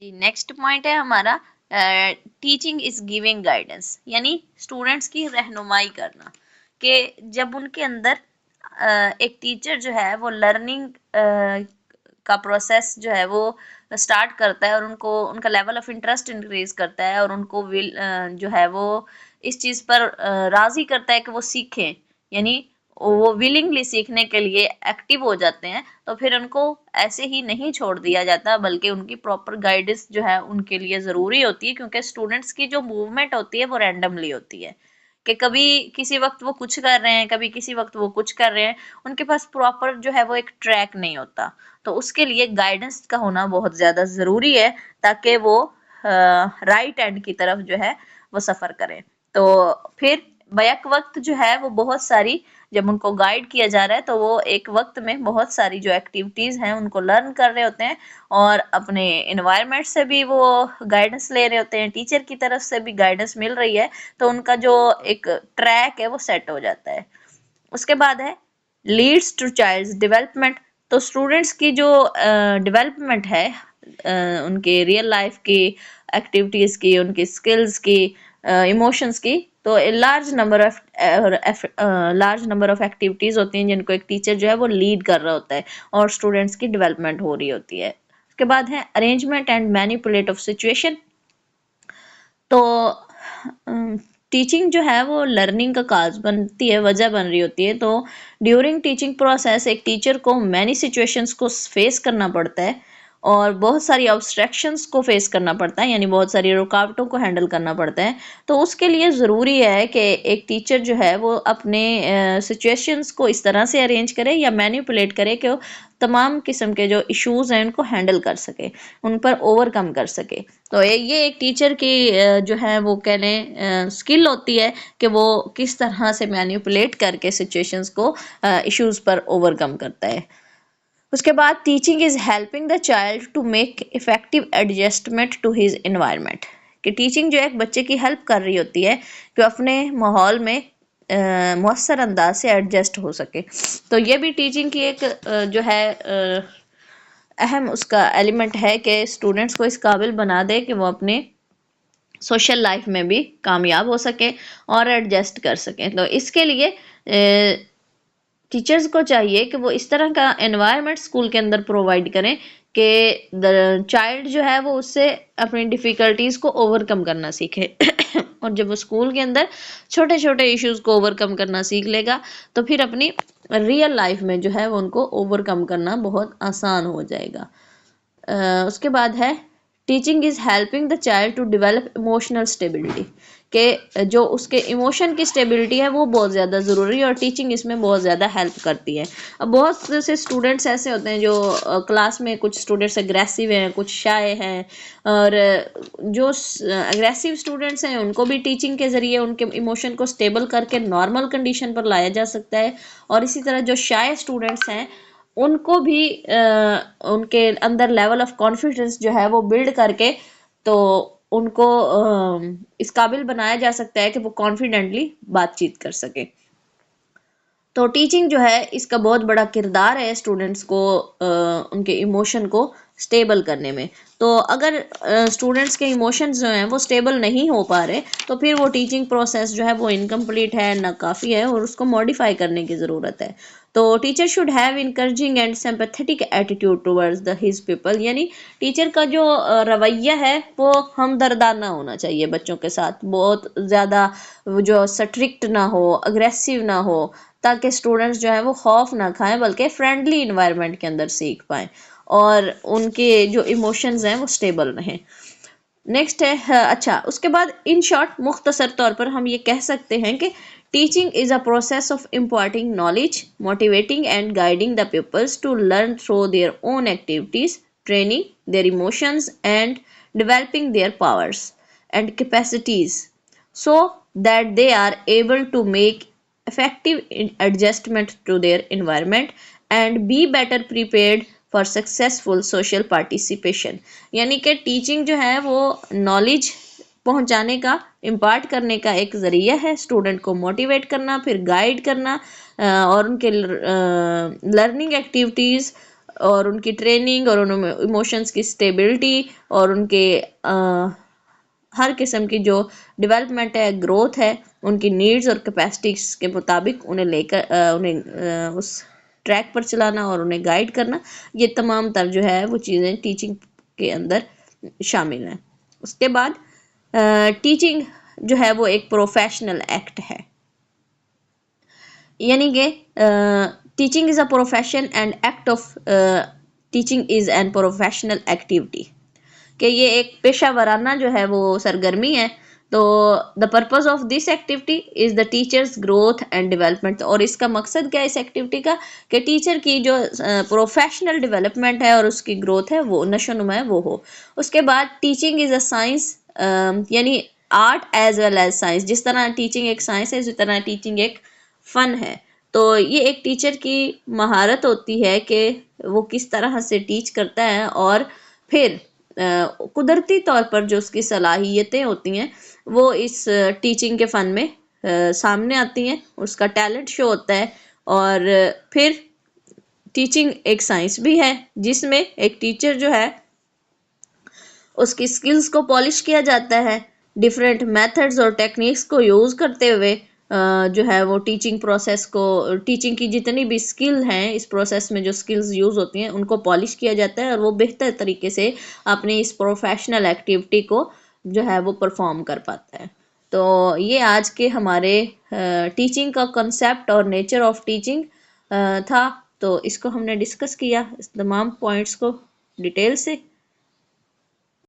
जी, next point है हमारा teaching is giving guidance, यानी स्टूडेंट्स की रहनुमाई करना। कि जब उनके अंदर एक टीचर जो है वो लर्निंग का प्रोसेस जो है वो स्टार्ट करता है और उनको उनका लेवल ऑफ इंटरेस्ट इंक्रीज करता है और उनको विल जो है वो इस चीज़ पर राजी करता है कि वो सीखें, यानी वो विलिंगली सीखने के लिए एक्टिव हो जाते हैं, तो फिर उनको ऐसे ही नहीं छोड़ दिया जाता, बल्कि उनकी प्रॉपर गाइडेंस जो है उनके लिए ज़रूरी होती है, क्योंकि स्टूडेंट्स की जो मूवमेंट होती है वो रैंडमली होती है। कि कभी किसी वक्त वो कुछ कर रहे हैं, कभी किसी वक्त वो कुछ कर रहे हैं, उनके पास प्रॉपर जो है वो एक ट्रैक नहीं होता। तो उसके लिए गाइडेंस का होना बहुत ज़्यादा ज़रूरी है, ताकि वो राइट एंड की तरफ जो है वो सफ़र करें। तो फिर बैक वक्त जो है वो बहुत सारी, जब उनको गाइड किया जा रहा है तो वो एक वक्त में बहुत सारी जो एक्टिविटीज़ हैं उनको लर्न कर रहे होते हैं, और अपने इन्वायरमेंट से भी वो गाइडेंस ले रहे होते हैं, टीचर की तरफ से भी गाइडेंस मिल रही है, तो उनका जो एक ट्रैक है वो सेट हो जाता है। उसके बाद है लीड्स टू चाइल्ड्स डेवलपमेंट। तो स्टूडेंट्स की जो डेवलपमेंट है, उनके रियल लाइफ की एक्टिविटीज़ की, उनकी स्किल्स की, इमोशंस की, तो लार्ज नंबर ऑफ एक्टिविटीज़ होती हैं जिनको एक टीचर जो है वो लीड कर रहा होता है और स्टूडेंट्स की डेवलपमेंट हो रही होती है। उसके बाद है arrangement and manipulate of situation. तो टीचिंग जो है वो लर्निंग का काज बनती है, वजह बन रही होती है। तो ड्यूरिंग टीचिंग प्रोसेस एक टीचर को मैनी सिचुएशंस को फेस करना पड़ता है और बहुत सारी ऑब्स्ट्रक्शंस को फेस करना पड़ता है, यानी बहुत सारी रुकावटों को हैंडल करना पड़ता है। तो उसके लिए ज़रूरी है कि एक टीचर जो है वो अपने सिचुएशंस को इस तरह से अरेंज करे या मैनिपुलेट करे कि वो तमाम किस्म के जो इश्यूज़ हैं उनको हैंडल कर सके, उन पर ओवरकम कर सके। तो ये एक टीचर की जो है वो कह लें स्किल होती है कि वो किस तरह से मैनिपुलेट करके सिचुएशंस को, इश्यूज पर ओवरकम करता है। उसके बाद teaching is helping the child to make effective adjustment to his environment. कि टीचिंग जो है एक बच्चे की हेल्प कर रही होती है कि अपने माहौल में मौसर अंदाज से एडजस्ट हो सके। तो ये भी टीचिंग की एक जो है अहम उसका एलिमेंट है कि स्टूडेंट्स को इस काबिल बना दे कि वो अपने सोशल लाइफ में भी कामयाब हो सके और एडजस्ट कर सकें। तो इसके लिए टीचर्स को चाहिए कि वो इस तरह का एनवायरनमेंट स्कूल के अंदर प्रोवाइड करें कि चाइल्ड जो है वो उससे अपनी डिफ़िकल्टीज़ को ओवरकम करना सीखे और जब वो स्कूल के अंदर छोटे छोटे इश्यूज़ को ओवरकम करना सीख लेगा, तो फिर अपनी रियल लाइफ में जो है वो उनको ओवरकम करना बहुत आसान हो जाएगा। उसके बाद है teaching is helping the child to develop emotional stability. के जो उसके इमोशन की स्टेबिलिटी है वो बहुत ज़्यादा ज़रूरी है और टीचिंग इसमें बहुत ज़्यादा हेल्प करती है। अब बहुत से स्टूडेंट्स ऐसे होते हैं जो क्लास में कुछ स्टूडेंट्स एग्रेसिव हैं, कुछ शाय हैं, और जो एग्रेसिव स्टूडेंट्स हैं उनको भी टीचिंग के ज़रिए उनके इमोशन को स्टेबल करके नॉर्मल कंडीशन पर लाया जा सकता है। और इसी तरह जो शाय स्टूडेंट्स हैं उनको भी उनके अंदर लेवल ऑफ कॉन्फिडेंस जो है वो बिल्ड करके, तो उनको इस काबिल बनाया जा सकता है कि वो कॉन्फिडेंटली बातचीत कर सके। तो टीचिंग जो है इसका बहुत बड़ा किरदार है स्टूडेंट्स को उनके इमोशन को स्टेबल करने में। तो अगर स्टूडेंट्स के इमोशंस जो हैं वो स्टेबल नहीं हो पा रहे, तो फिर वो टीचिंग प्रोसेस जो है वो इनकम्प्लीट है, नाकाफ़ी है और उसको मॉडिफाई करने की ज़रूरत है। तो teacher should have encouraging and sympathetic attitude towards the his people. यानी टीचर का जो रवैया है वो हमदर्दाना होना चाहिए बच्चों के साथ, बहुत ज़्यादा जो स्ट्रिक्ट ना हो, अग्रेसिव ना हो, ताकि स्टूडेंट्स जो है वो खौफ ना खाएं बल्कि फ्रेंडली इन्वायरमेंट के अंदर सीख पाएँ और उनके जो इमोशंस हैं वो स्टेबल रहें। नेक्स्ट है अच्छा, उसके बाद इन शॉर्ट मुख्तसर तौर पर हम ये कह सकते हैं कि teaching is a process of imparting knowledge, motivating and guiding the peoples to learn through their own activities, training their emotions and developing their powers and capacities so that they are able to make effective adjustment to their environment and be better prepared for successful social participation। यानी कि teaching जो है वो knowledge पहुंचाने का, impart करने का एक ज़रिया है, स्टूडेंट को मोटिवेट करना, फिर गाइड करना और उनके लर्निंग एक्टिविटीज़ और उनकी ट्रेनिंग और उनमें इमोशंस की स्टेबिलिटी और उनके हर किस्म की जो डेवलपमेंट है, ग्रोथ है, उनकी नीड्स और कैपेसिटीज के मुताबिक उन्हें लेकर उस ट्रैक पर चलाना और उन्हें गाइड करना, ये तमाम तर जो है वो चीज़ें टीचिंग के अंदर शामिल हैं। उसके बाद टीचिंग जो है वो एक प्रोफेशनल एक्ट है, यानी कि teaching is a profession and act of teaching is an professional activity, कि ये एक पेशा वराना जो है वो सरगर्मी है। तो the purpose of this activity is the teachers growth and development, और इसका मकसद क्या है इस एक्टिविटी का, कि टीचर की जो प्रोफेशनल डेवलपमेंट है और उसकी ग्रोथ है वो नशोनुमा है वो हो। उसके बाद टीचिंग इज़ अ साइंस, यानी art as well as science. जिस तरह टीचिंग एक साइंस है, उसी तरह टीचिंग एक फ़न है। तो ये एक टीचर की महारत होती है कि वो किस तरह से टीच करता है, और फिर कुदरती तौर पर जो उसकी सलाहियतें होती हैं वो इस टीचिंग के फ़न में सामने आती हैं, उसका टैलेंट शो होता है। और फिर टीचिंग एक साइंस भी है जिसमें एक टीचर जो है उसकी स्किल्स को पॉलिश किया जाता है, डिफरेंट मेथड्स और टेक्निक्स को यूज़ करते हुए जो है वो टीचिंग प्रोसेस को, टीचिंग की जितनी भी स्किल हैं इस प्रोसेस में जो स्किल्स यूज़ होती हैं उनको पॉलिश किया जाता है, और वो बेहतर तरीके से अपनी इस प्रोफेशनल एक्टिविटी को जो है वो परफॉर्म कर पाता है। तो ये आज के हमारे टीचिंग का कंसेप्ट और नेचर ऑफ टीचिंग था। तो इसको हमने डिस्कस किया, इस तमाम पॉइंट्स को डिटेल से।